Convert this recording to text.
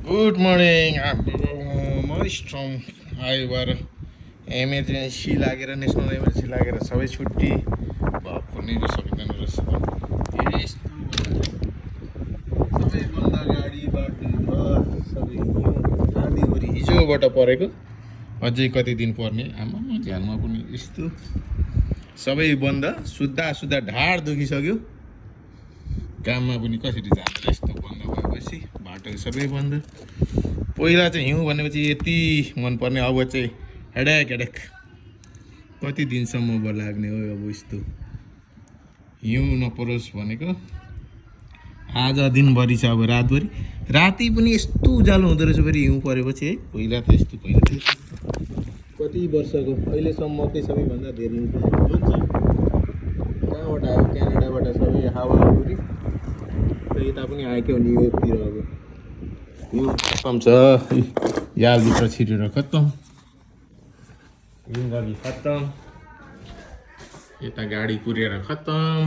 Good morning मस्ट्रम आयो भएर emergency लागेर नेसनल इमर्जेन्सी लागेर सबै छुट्टी भर्नेको सक्दैन रहेछ। यस्तो सबैभन्दा गाडी बाटो घर सबै आँधीभरि हिजोबाट परेको अझै कति दिन पर्ने आमा झ्यालमा पनि यस्तो सबै बन्द सुत्दा ढाड दुखिसक्यो। काममा पनि कसरी जान्छ यस्तो बन्द भएपछि बाटो सबै बन्द। पहिला चाहिँ हिउँ भनेपछि यति मनपर्ने, अब चाहिँ हेडेक कति दिनसम्म लाग्ने हो। अब यस्तो हिउँ नपरोस् भनेको आज दिनभरि छ, अब रातभरि राति पनि यस्तो उज्यालो हुँदो रहेछ फेरि हिउँ परेपछि है। पहिला त यस्तो कति वर्षको अहिलेसम्मकै सबैभन्दा धेरै हिउँ परेको हुन्छ। कहाँबाट आयो? क्यानाडाबाट सबै हावाहुरी यता पनि आएकै हो न्युयोर्कतिर। अब हिउँ खत्तम छ, यालभित्र छिरेर खत्तम, हिउँदली खत्तम, यता गाडी कुरेर खत्तम।